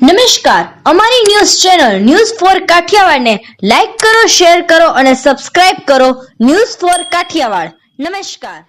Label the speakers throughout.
Speaker 1: નમસ્કાર, અમારી news channel news for Kathiawad ને લાઈક કરો, શેર કરો અને સબસ્ક્રાઇબ કરો. News for Kathiawad. નમસ્કાર.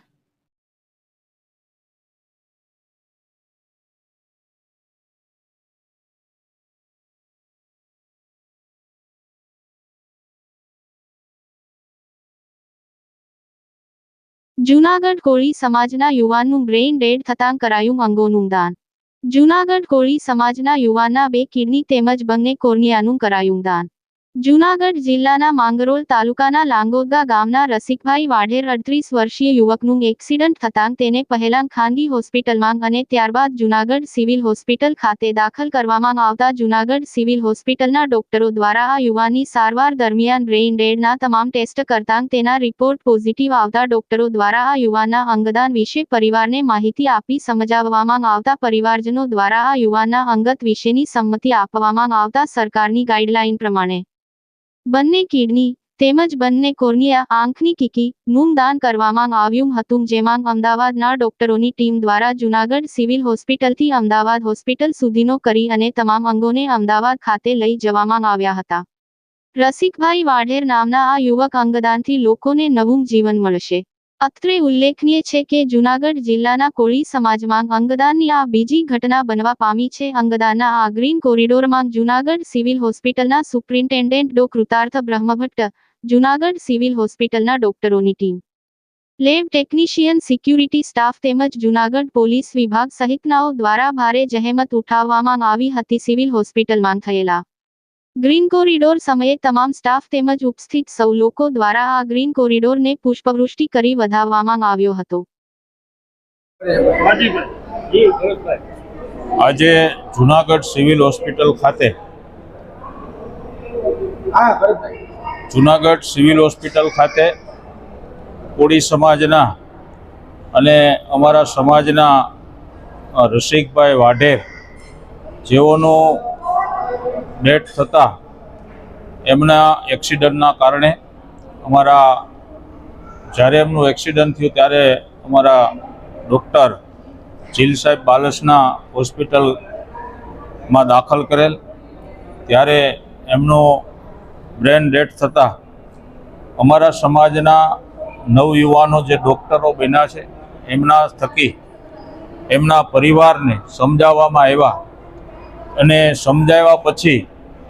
Speaker 2: જૂનાગઢ કોળી સમાજના યુવાનનું બ્રેઇન ડેડ થતાં કરાયું અંગોનું દાન. જૂનાગઢ કોળી સમાજના યુવાનના 2 કિડની તેમજ બંને કોર્નિયાનું કરાયું દાન. જૂનાગઢ જિલ્લાના માંગરોળ તાલુકાના લાંગોદગા ગામના રસિકભાઈ વાઢેર 38 વર્ષીય યુવકનું એક્સિડન્ટ થતાં તેને પહેલાં ખાનગી હોસ્પિટલમાં અને ત્યારબાદ જૂનાગઢ સિવિલ હોસ્પિટલ ખાતે દાખલ કરવામાં આવતા જૂનાગઢ સિવિલ હોસ્પિટલના ડોક્ટરો દ્વારા આ યુવાનની સારવાર દરમિયાન બ્રેઇન ડેડના તમામ ટેસ્ટ કરતાં તેના રિપોર્ટ પોઝિટિવ આવતા ડોક્ટરો દ્વારા આ યુવાનના અંગદાન વિશે પરિવારને માહિતી આપી સમજાવવામાં આવતા પરિવારજનો દ્વારા આ યુવાનના અંગત વિશેની સંમતિ આપવામાં આવતા સરકારની ગાઈડલાઈન પ્રમાણે બંને કિડની તેમજ બંને કોર્નિયા આંખની કીકી નું દાન કરવામાં આવ્યું હતું, જેમાં અમદાવાદના ડોક્ટરોની ટીમ દ્વારા જૂનાગઢ સિવિલ હોસ્પિટલથી અમદાવાદ હોસ્પિટલ સુધીનો કરી અને તમામ અંગોને અમદાવાદ ખાતે લઈ જવામાં આવ્યા હતા. રસિકભાઈ વાઢેર નામના આ યુવક અંગદાનથી લોકોને નવું જીવન મળશે. અત્રે ઉલ્લેખનીય છે કે જૂનાગઢ જિલ્લાના કોળી સમાજમાં અંગદાનની આ બીજી ઘટના બનવા પામી છે. અંગદાનના આ ગ્રીન કોરિડોરમાં જૂનાગઢ સિવિલ હોસ્પિટલના સુપ્રિન્ટેન્ડન્ટ ડો. કૃતાર્થ બ્રહ્મભટ્ટ, જૂનાગઢ સિવિલ હોસ્પિટલના ડોક્ટરોની team, lab technician, security staff તેમજ જૂનાગઢ પોલીસ વિભાગ સહિતનાઓ દ્વારા ભારે જહેમત ઉઠાવવામાં આવી હતી. સિવિલ હોસ્પિટલમાં થયેલા ગ્રીન કોરિડોર સમયે તમામ સ્ટાફ તેમજ ઉપસ્થિત સૌ લોકો દ્વારા આ ગ્રીન કોરિડોરને પુષ્પવૃષ્ટિ કરી વધાવવામાં આવ્યો હતો.
Speaker 3: આજે જૂનાગઢ સિવિલ હોસ્પિટલ ખાતે કોળી સમાજના અને અમારા સમાજના રસિકભાઈ વાઢેર જેઓનું ડેથ થતાં એમના એક્સિડન્ટના કારણે જ્યારે એમનું એક્સિડન્ટ થયું ત્યારે અમારા ડૉક્ટર જીલ સાહેબ બાલસના હોસ્પિટલમાં દાખલ કરેલ, ત્યારે એમનો બ્રેન ડેથ થતાં અમારા સમાજના નવયુવાનો જે ડૉક્ટરો બન્યા છે એમના થકી એમના પરિવારને સમજાવવામાં આવ્યા અને સમજાવ્યા પછી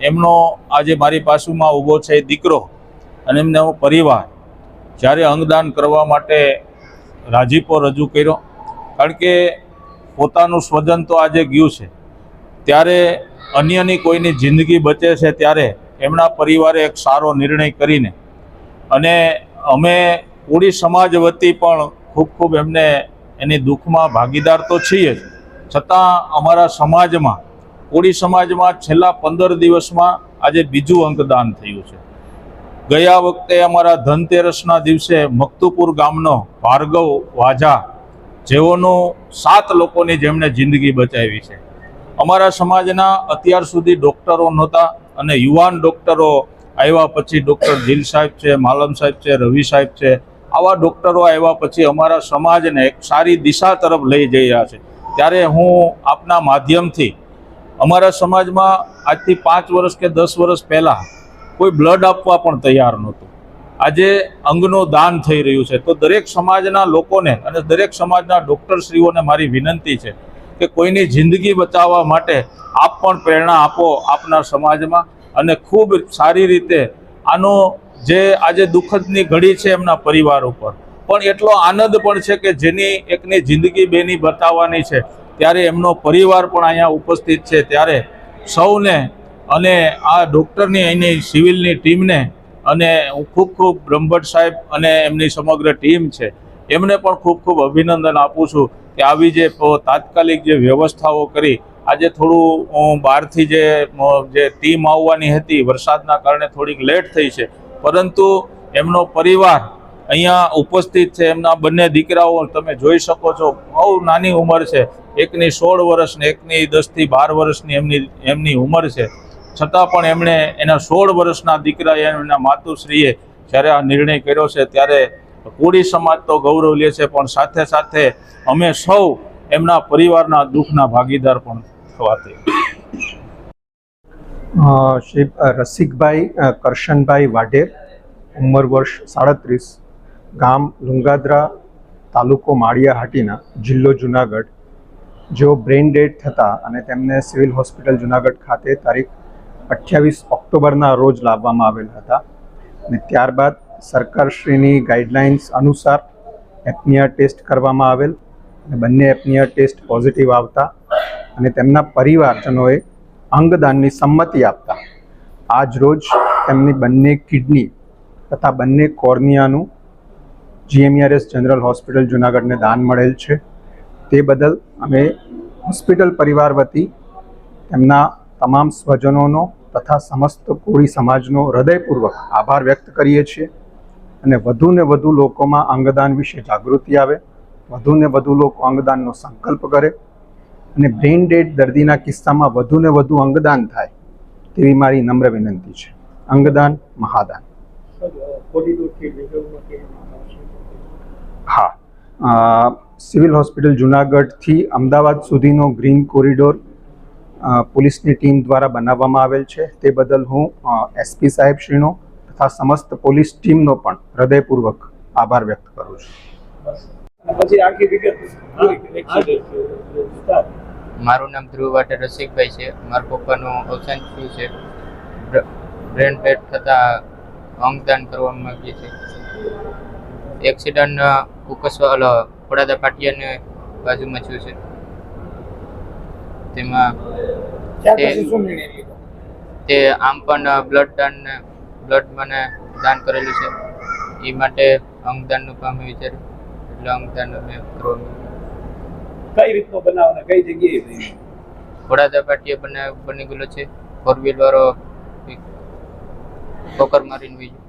Speaker 3: એમનો આજે મારી પાસેમાં ઊભો છે દીકરો અને એમનો પરિવાર જ્યારે અંગદાન કરવા માટે રાજીપો રજૂ કર્યો, કારણ કે પોતાનું સ્વજન તો આજે ગયું છે ત્યારે અન્યની કોઈની જિંદગી બચે છે ત્યારે એમના પરિવારે એક સારો નિર્ણય કરીને અને અમે કોળી સમાજ વતી પણ ખૂબ એમને એની દુઃખમાં ભાગીદાર તો છીએ જ, છતાં અમારા સમાજમાં કોળી સમાજમાં છેલ્લા 15 દિવસમાં આજે બીજું અંગદાન થયું છે. ગયા વખતે અમારા ધનતેરસના દિવસે મકતુપુર ગામનો ભાર્ગવ વાઝા જેઓનું 7 લોકોની જેમણે જિંદગી બચાવી છે. અમારા સમાજના અત્યાર સુધી ડૉક્ટરો નહોતા અને યુવાન ડૉક્ટરો આવ્યા પછી ડૉક્ટર જીલ સાહેબ છે, માલમ સાહેબ છે, રવિ સાહેબ છે, આવા ડૉક્ટરો આવ્યા પછી અમારા સમાજને એક સારી દિશા તરફ લઈ જઈ રહ્યા છે. ત્યારે હું આપના માધ્યમથી અમારા સમાજમાં આજથી 5 વર્ષ કે 10 વર્ષ પહેલાં કોઈ બ્લડ આપવા પણ તૈયાર નહોતું. આજે અંગનું દાન થઈ રહ્યું છે, તો દરેક સમાજના લોકોને અને દરેક સમાજના ડૉક્ટરશ્રીઓને મારી વિનંતી છે કે કોઈની જિંદગી બચાવવા માટે આપ પણ પ્રેરણા આપો આપના સમાજમાં અને ખૂબ સારી રીતે આનો જે આજે દુઃખદની ઘડી છે એમના પરિવાર ઉપર પણ એટલો આનંદ પણ છે કે જેની એકની જિંદગી બેની બતાવવાની છે ત્યારે એમનો પરિવાર પણ અહીંયા ઉપસ્થિત છે. ત્યારે સૌને અને આ ડૉક્ટરની અહીંની સિવિલની ટીમને અને હું ખૂબ બ્રહ્મભટ્ટ સાહેબ અને એમની સમગ્ર ટીમ છે એમને પણ ખૂબ અભિનંદન આપું છું કે આવી જે તાત્કાલિક જે વ્યવસ્થાઓ કરી. આજે થોડું બહારથી જે ટીમ આવવાની હતી વરસાદના કારણે થોડીક લેટ થઈ છે, પરંતુ એમનો પરિવાર અહીંયા ઉપસ્થિત છે. એમના બંને દીકરાઓ તમે જોઈ શકો છો, બહુ નાની ઉંમર છે, એકની 16 વર્ષ ને એકની 10 થી 12 વર્ષની એમની ઉંમર છે, છતાં પણ એમણે એના 16 વર્ષના દીકરા એમના માતુશ્રીએ જ્યારે આ નિર્ણય કર્યો છે ત્યારે કોળી સમાજ તો ગૌરવ લે છે, પણ સાથે સાથે અમે સૌ એમના પરિવારના દુઃખના ભાગીદાર પણ થવાથી
Speaker 4: શ્રી રસિકભાઈ કરશનભાઈ વાઢેર, ઉંમર વર્ષ 37, ગામ લુંગાદરા, તાલુકો માળિયા હાટીના, જિલ્લો જુનાગઢ, જેઓ બ્રેઇન ડેડ થતા અને તેમને સિવિલ હોસ્પિટલ જુનાગઢ ખાતે તારીખ 28 ઓક્ટોબરના રોજ લાવવામાં આવેલ હતા અને ત્યારબાદ સરકારશ્રીની ગાઈડલાઇન્સ અનુસાર એપનિયા ટેસ્ટ કરવામાં આવેલ અને બંને એપનિયા ટેસ્ટ પોઝિટિવ આવતા અને તેમના પરિવારજનોએ અંગદાનની સંમતિ આપતા આજ રોજ તેમની બંને કિડની તથા બંને કોર્નિયાનું GMERS જનરલ હોસ્પિટલ જુનાગઢને દાન મળેલ છે. તે બદલ અમે હોસ્પિટલ પરિવાર વતી તેમના તમામ સ્વજનોનો તથા સમસ્ત કોળી સમાજનો હૃદયપૂર્વક આભાર વ્યક્ત કરીએ છીએ અને વધુને વધુ લોકોમાં અંગદાન વિશે જાગૃતિ આવે, વધુને વધુ લોકો અંગદાનનો સંકલ્પ કરે અને બ્રેઇન ડેડ દર્દીના કિસ્સામાં વધુને વધુ અંગદાન થાય તેવી મારી નમ્ર વિનંતી છે. અંગદાન મહાદાન. હા, સિવિલ હોસ્પિટલ જુનાગઢથી અમદાવાદ સુધીનો ગ્રીન કોરિડોર પોલીસની ટીમ દ્વારા બનાવવામાં આવેલ છે. તે બદલ હું SP સાહેબશ્રીનો તથા સમસ્ત પોલીસ ટીમનો પણ હૃદયપૂર્વક આભાર વ્યક્ત કરું છું.
Speaker 5: મારું નામ ધ્રુવ વાઢેર રસિકભાઈ છે. મારા પપ્પાનું અવસાન થયું છે. બ્રેન ડેડ થતાં અંગદાન કરવા માંગીએ છીએ. એક્સિડન્ટ ખોડાદા પાટિયાની બાજુમાં થયું છે. તેમાં તે આમ પણ બ્લડ મને દાન કરેલું છે. એ માટે અંગદાનનું કામ વિચાર્યું એટલે અંગદાન અમે કરવા
Speaker 6: કઈ રીતનો બનાવ ને કઈ જગ્યાએ
Speaker 5: ખોડાદા પાટિયા બની ગયેલો છે. 4 વ્હીલ વાળો ઠોકર મારીને બીજું.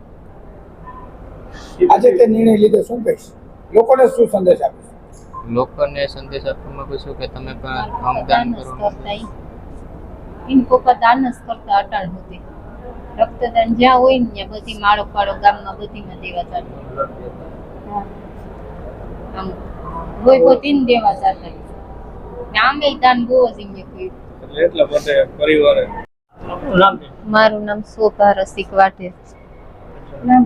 Speaker 6: આજે તે નિર્ણય લીધો, શું કહીશ? લોકોને શું સંદેશ આપીશ?
Speaker 5: લોકોને સંદેશ આપવા માંગુ છું કે તમે પણ અંગદાન કરો.
Speaker 7: इन पप्पा दान જ કરતા અટાણ હોતી. રક્તદાન જ્યાં હોય ને ત્યાં બધી માળો પાડો ગામમાં બધીમાં દેવા જતા. આમ કોઈ પોતીને દેવા જતા. આમે દાન બહુ જ એમને કર્યું.
Speaker 6: એટલા માટે પરિવારે
Speaker 7: મારું નામ શોભા રસિક વાઢેર.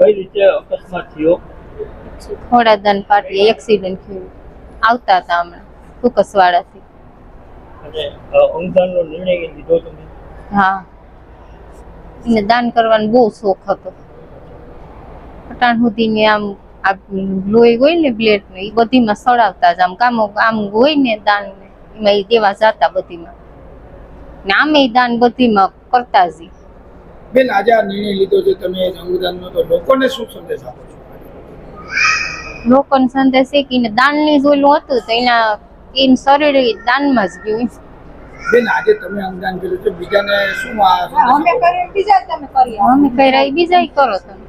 Speaker 6: કઈ રીતે અકસ્માત થયો?
Speaker 7: ખોડાદાન પાટીએ એક્સિડન્ટ થયું. આવતા હતા હમણાં ફુકસવાડાથી.
Speaker 6: અને અંગદાનનો નિર્ણય લીધો તમે?
Speaker 7: હા, એને દાન કરવાનો બહુ શોખ હતો. અટાણ સુધી આમ આ લોહી હોય ને બ્લેડ ને એ બધીમાં સડાવતા જ, આમ હોય ને દાન એમાં એ દેવા જતા બધીમાં ને આમે દાન બધીમાં કરતા જ.
Speaker 6: બેન, આજે આ નિર્ણય લીધો છે તમે અંગદાનનો, તો લોકોને શું સંદેશ આપો છો?
Speaker 7: લોકોને સંદેશ એ કે દાનની જોયેલું હતું તો એનું શરીર દાનમાં જ ગયું.
Speaker 6: બેન, આજે તમે અંગદાન કર્યું છે, બીજાને શું
Speaker 7: અમે કર્યા બીજા કરો તમે.